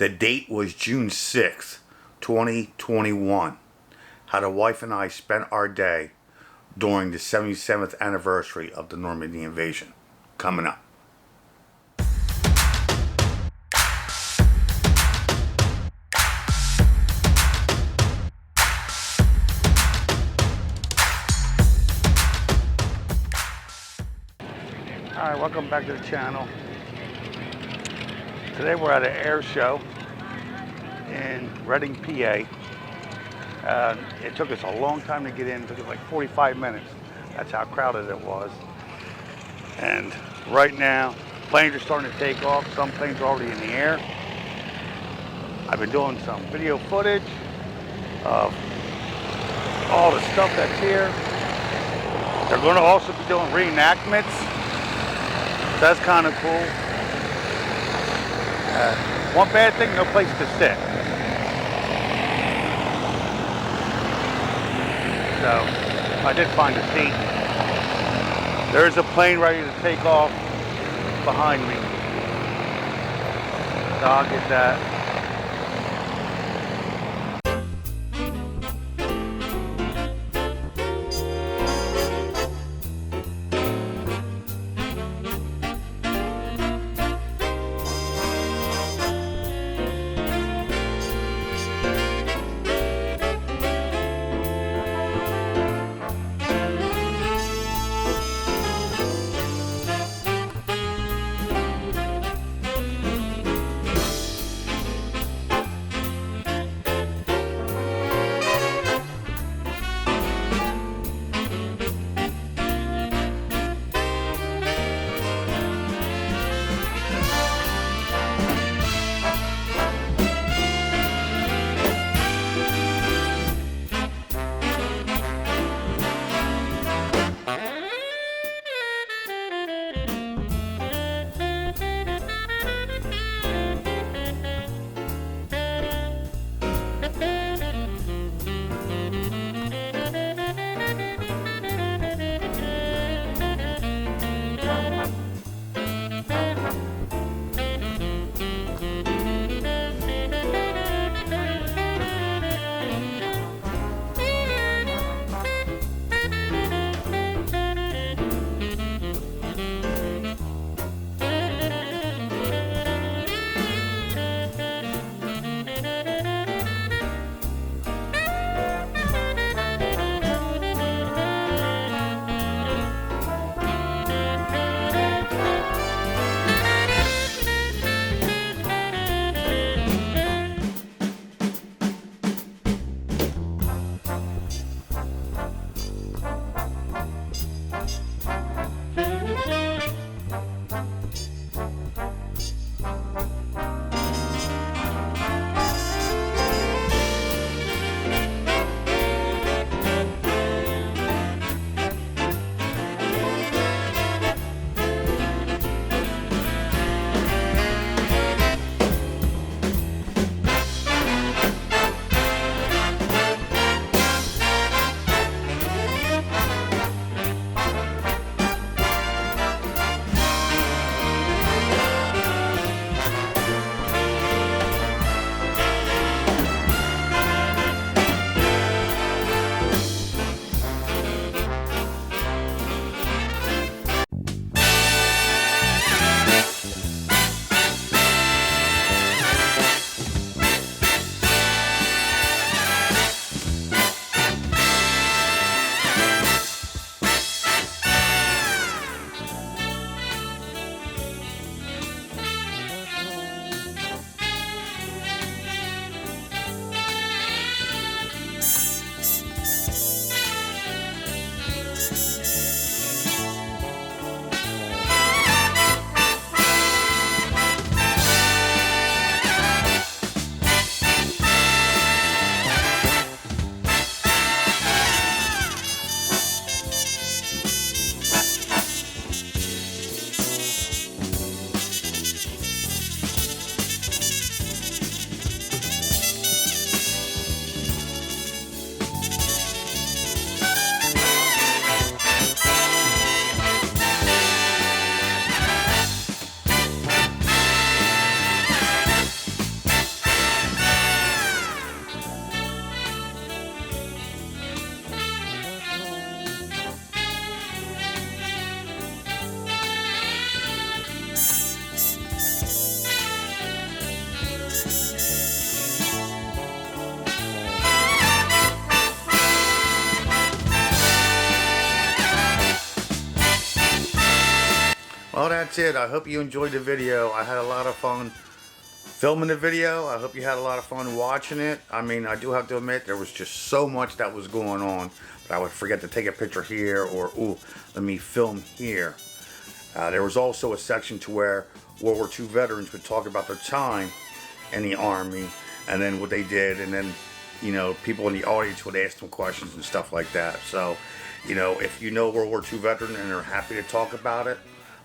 The date was June 6th, 2021. How the wife and I spent our day during the 77th anniversary of the Normandy invasion. Coming up. Alright, welcome back to the channel. Today we're at an air show in Reading, PA. It took us a long time to get in. It took us like 45 minutes. That's how crowded it was. And right now, planes are starting to take off. Some planes are already in the air. I've been doing some video footage of all the stuff that's here. They're going to also be doing reenactments. That's kind of cool. One bad thing, no place to sit. So, I did find a seat. There's a plane ready to take off behind me. So I'll get that. that's it. I hope you enjoyed the video. I had a lot of fun filming the video. I hope you had a lot of fun watching it. I mean, I do have to admit, there was just so much that was going on. But I would forget to take a picture here, or, ooh, let me film here. There was also a section to where World War II veterans would talk about their time in the Army, and then what they did, and then, you know, people in the audience would ask them questions and stuff like that. So, you know, if you know World War II veteran and are happy to talk about it,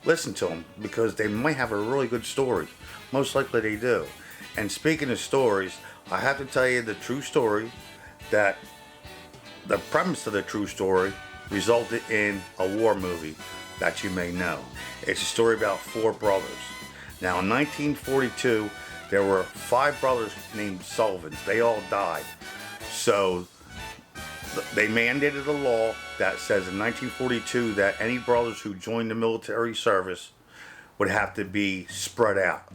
listen to them, because they might have a really good story. Most likely they do. And speaking of stories, I have to tell you the true story, that the premise of the true story resulted in a war movie that you may know. It's a story about 4 brothers. Now, in 1942, there were 5 brothers named Sullivans. They all died. So they mandated a law that says in 1942 that any brothers who joined the military service would have to be spread out.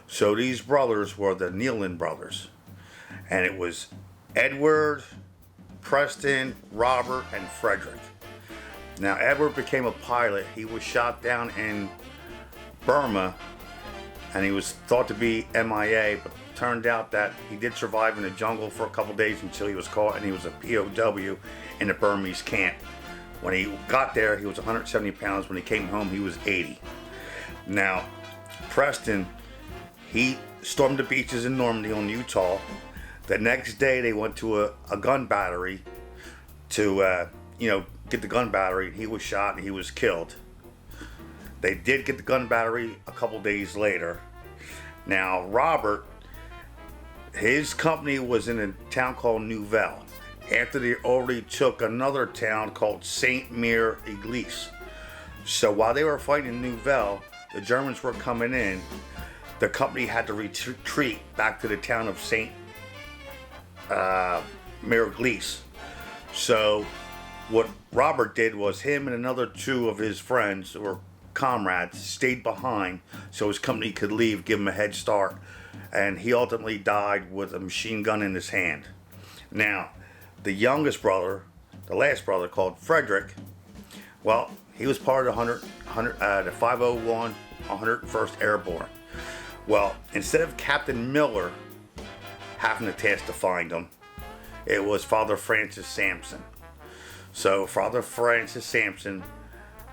So these brothers were the Nealon brothers. And it was Edward, Preston, Robert, and Frederick. Now, Edward became a pilot. He was shot down in Burma, and he was thought to be MIA, but turned out that he did survive in the jungle for a couple days until he was caught, and he was a POW in the Burmese camp. When he got there, he was 170 pounds. When he came home, he was 80. Now, Preston, he stormed the beaches in Normandy on Utah. The next day, they went to a gun battery to, get the gun battery. He was shot and he was killed. They did get the gun battery a couple days later. Now, Robert, his company was in a town called Nouvelle, after they already took another town called Saint-Mère-Église. So while they were fighting in Nouvelle, the Germans were coming in. The company had to retreat back to the town of Saint-Mère-Église. So what Robert did was, him and another 2 of his friends, or comrades, stayed behind so his company could leave, give him a head start. And he ultimately died with a machine gun in his hand. Now, the youngest brother, the last brother, called Frederick, well, he was part of the 501 101st Airborne. Well, instead of Captain Miller having the task to find him, it was Father Francis Sampson. So Father Francis Sampson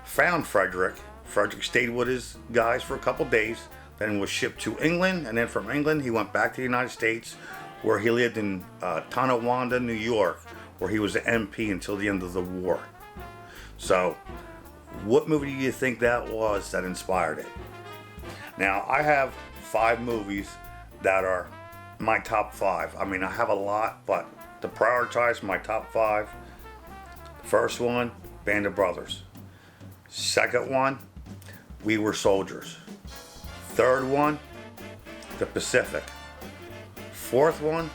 found Frederick. Frederick stayed with his guys for a couple days, then was shipped to England, and then from England he went back to the United States, where he lived in Tonawanda, New York, where he was an MP until the end of the war. So, what movie do you think that was that inspired it? Now, I have 5 movies that are my top 5. I mean, I have a lot, but to prioritize my top 5, the first one, Band of Brothers. Second one, We Were Soldiers. Third one, The Pacific. Fourth one,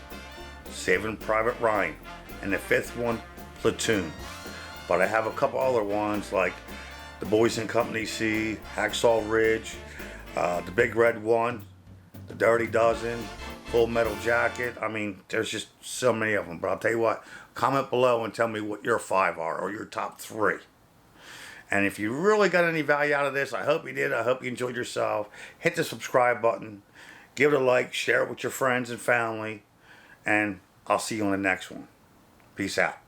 Saving Private Ryan. And the 5th one, Platoon. But I have a couple other ones like The Boys in Company C, Hacksaw Ridge, The Big Red One, The Dirty Dozen, Full Metal Jacket. I mean, there's just so many of them. But I'll tell you what, comment below and tell me what your 5 are, or your top 3. And if you really got any value out of this, I hope you did. I hope you enjoyed yourself. Hit the subscribe button. Give it a like. Share it with your friends and family. And I'll see you on the next one. Peace out.